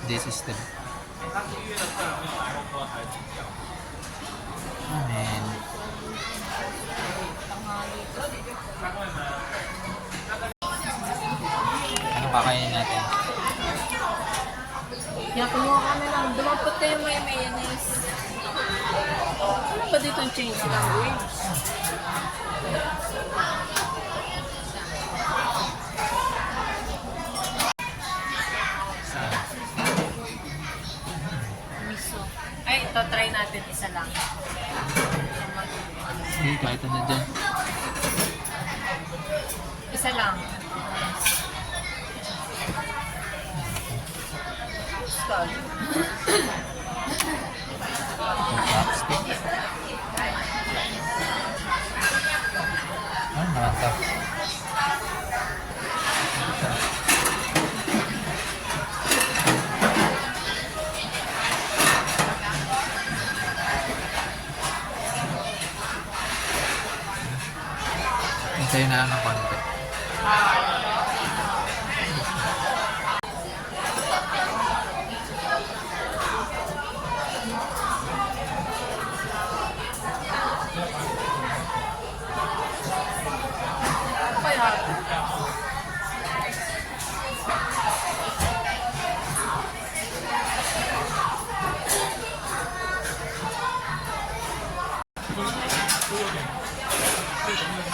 This is the... Amen. Anong kakainin natin? Kaya kumuha ka na lang. Dumapot kayo may mayonnaise. Ano ba dito yung change language? Miso. Ay, ito try natin isa lang. Sige, kahit ano dyan. Isa lang. Skull. Chopstick. Ah, mata. Hintayin na lang ng konti. Kaya,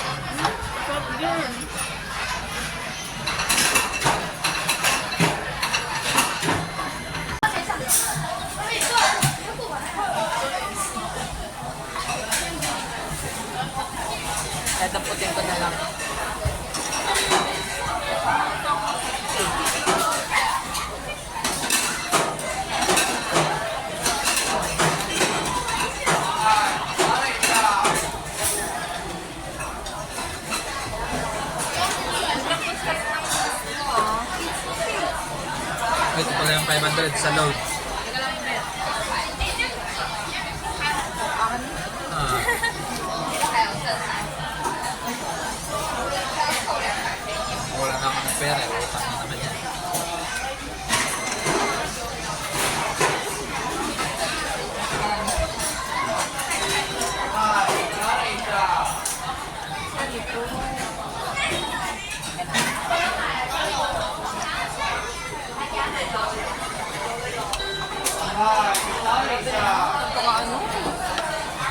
sarap din. Dadaputin ko na lang. Ito pala yung 500 sa load. Ah. Wala na akong pera. Utang na naman yan.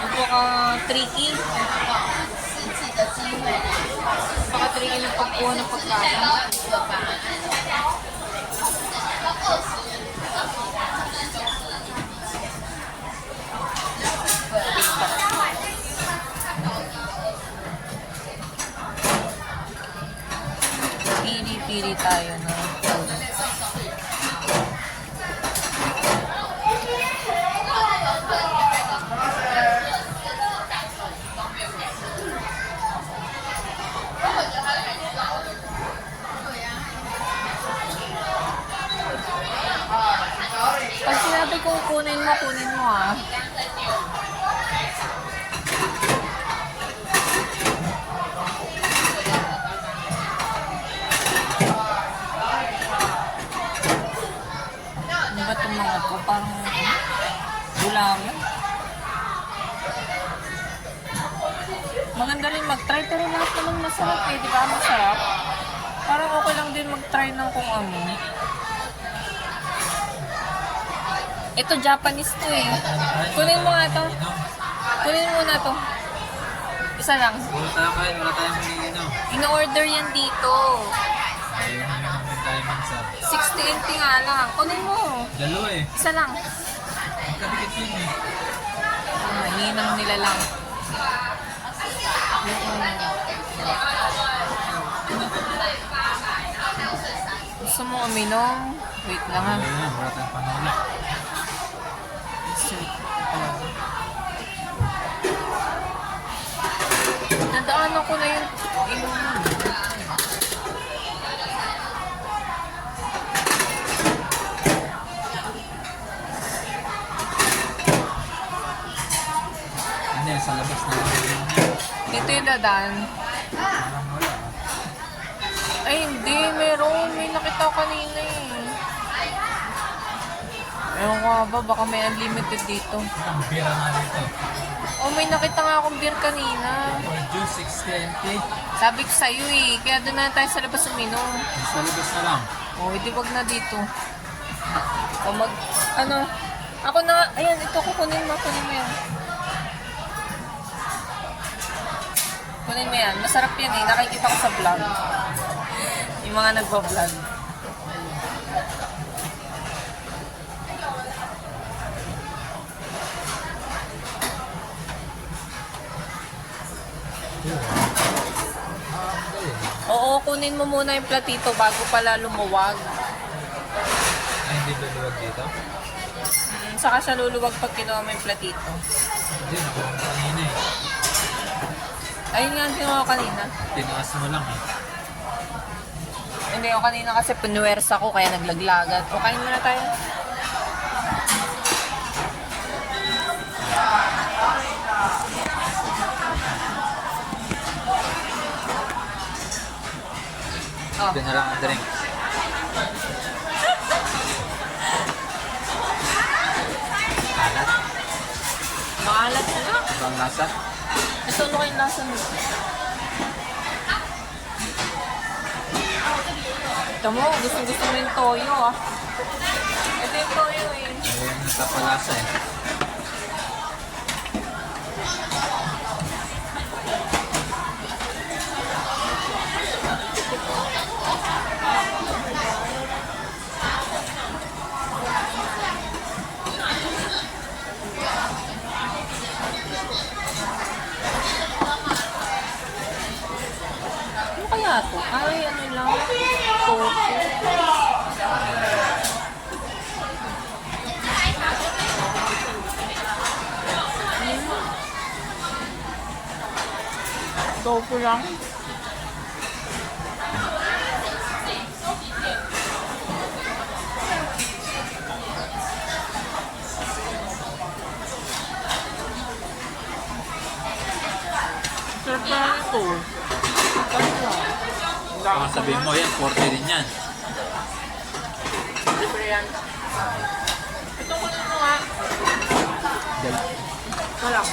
Napaka tricky. Napaka tricky ng pagkuha ng pagkain. Pili-pili tayo na. Pag sinabi kong kunin mo ah. Ano ba itong mga to? Parang gulaman. Maganda rin mag-try pero lahat naman masarap eh. Di ba masarap? Parang okay lang din mag-try ng kung ano. Ito Japanese to eh. Kunin mo nga to. Kunin mo na to. Isa lang. Wala tayo kain. Wala tayong maningin. In-order yan dito. Ayun naman tayo mansa. 60 nga lang. Kunin mo. Dalawa eh. Isa lang. Magkadikit yun eh. Mahinang nila lang. Gusto mo uminom? Wait lang ha. Ayun, wala tayong panula. Sweet. Nadaanan ko na yung inuman. Ano yan, sa labas na lang yun. Dito yung dadaan. Parang wala. Ay, hindi. Meron. May nakita ko kanina eh. Ewan ko nga ba, baka may unlimited dito. Ang bira nga dito. Oh, may nakita nga akong beer kanina. For juice, 620. Sabi ko sa'yo eh, kaya doon na tayo sa labas uminom. Sa labas na lang. Oh, hindi wag na dito. O ako na, ayan, ito kunin mo yan. Kunin mo yan, masarap yan eh, nakikita ko sa vlog. Yung mga nagpa-vlog. Oo, kunin mo muna yung platito bago pala lumuwag. Ay, hindi luluwag dito? Saka siya luluwag pag kinuha mo yung platito. Hindi, nakuha ko kanina eh. Ayun nga ang kinuha ko kanina. Tinaas mo lang eh. Hindi ako kanina kasi pinuwersa ko kaya naglaglagan. O, kain muna tayo. Oh. Ito na lang ang drink. Alat. Maalat na. Ibang lasa. Ito ano kayong lasa mo? Ito mo, gusto mo yung toyo ah. Ito yung toyo eh. Ayun yung tapalasa eh. Ano kaya to? Ay, ano lang. Tofu. Tofu lang. Sarap na ito. Baka sabihin mo yan, 40 din yan. Libre yan. Ito ko na nga. Ito lang.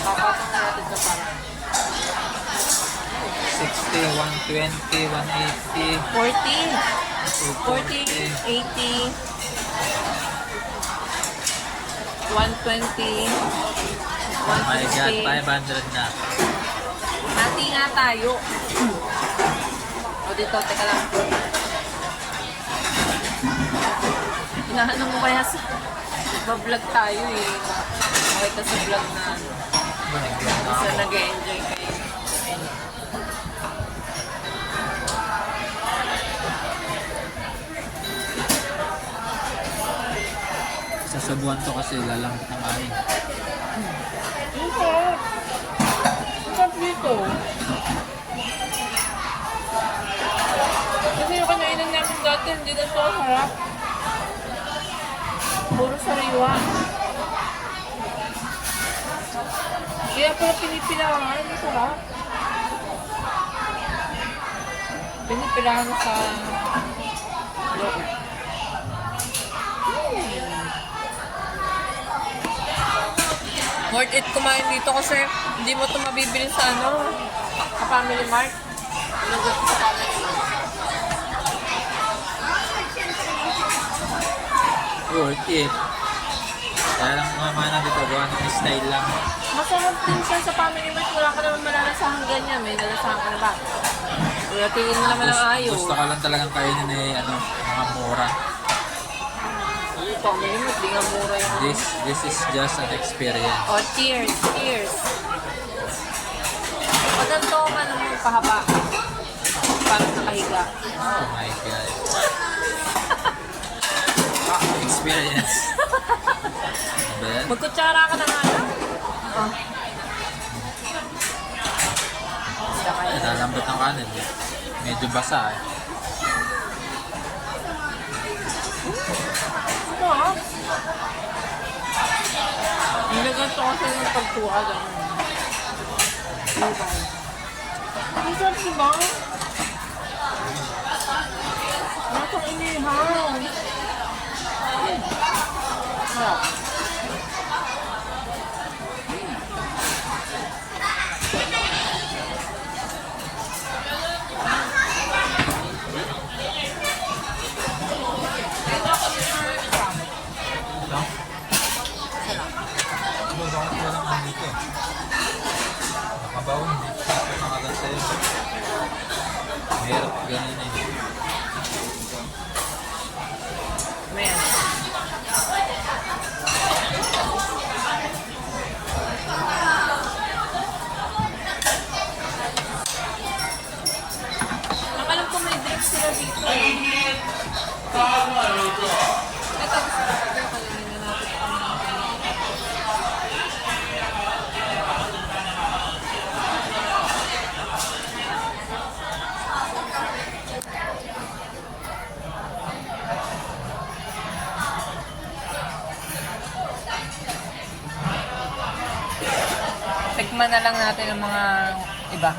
Papasok na natin sa parang. 60, 120, 180, 40, 80, 120, Oh my God, 150. 500 na. Hati nga tayo. O dito, teka lang. Hinahanap mo kaya sa vlog tayo eh. Makita sa vlog na ano. Kasi nag-enjoy kayo. Sasabuan to kasi lalambot ng kain. Ang sarap. Ang sarap dito. Kasi yung kanainan namin dati, hindi na ito sarap. Puro sariwa. Kaya pala pinipilangan, ang sarap. Pinipilangan sa loob. Worth it kumain dito kasi hindi mo ito mabibili sa sa Family Mart. Nagod sa Family Mart. Worth it. Kaya lang mamana dito, gawa ng style lang. Masarap din siya sa Family Mart. Wala ka naman malalasahan ganyan. May nalasahan ka na ba? Wala tingin mo naman ang ayaw. Gusto ka lang talagang kainin eh, mga mura. Family Mart, di nga mura yung This is just an experience. Oh, cheers, cheers. O ganito ang mo, pahaba. Parang nakahiga. Oh my God. Experience. Ano ba yan? Magkutsara ka na nga lang. Oh. Lalambot ng kanin eh. Medyo basa eh. Ito ah. Hindi ganito kasi yung pagkuha. Ang sarap diba? Nakang inihaw. Sarap. Ito? Sarap. Ano ba bakit walang ano dito? Nakabaw, hindi. Ito nakagan sa'yo. Mahirap ganun eh. May ano. Ang alam ko may drink sila dito. Ito, gusto ko ito. Kalinin na natin. Tikman na lang natin ang mga iba.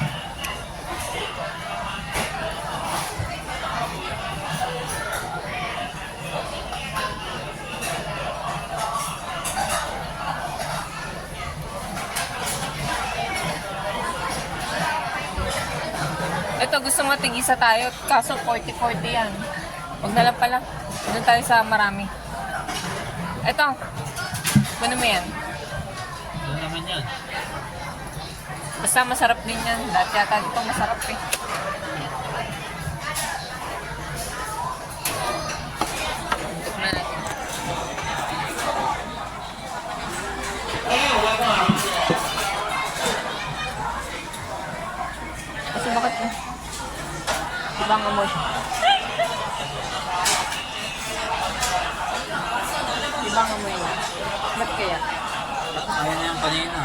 Ito, gusto mo tig-isa tayo. Kaso 40-40 yan. Huwag na lang pala. Doon tayo sa marami. Ito. Kunin mo yan. Ano naman yan? Basta masarap din yan. Lahat yata dito masarap eh. Tikman natin. Kasi bakit ibang amoy. Ibang amoy na. Ba't kaya? Ayan na yung kanina.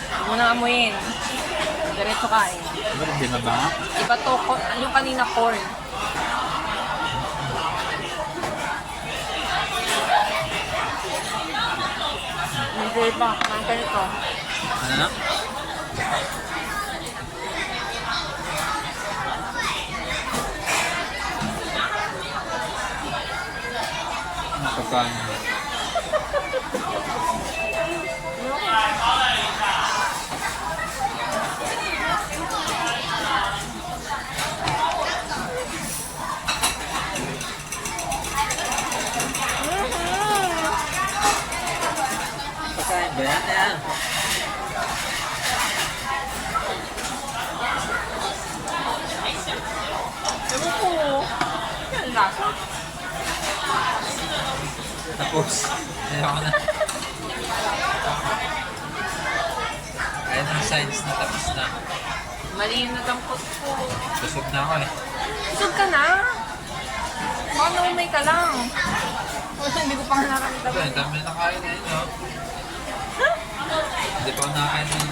Huwag mo na amoyin. Diretso kain. Diba binabanga? Iba to, yung kanina corn. Hindi pa, kumain ka nito. Ano na? Ano pagkain mo? Pagkain ba yan? Yan. Ewan ko. Yan lasa. Tapos, ayoko na. Ayan ang signs na tapos na. Mali yung nadampot ko. Busog na ako eh. Busog ka na. Baka naumay ka lang. Hindi ko pa nga nakakita. Ito, ang dami na nakain na yun, no? Hindi pa ako nakakain na yun.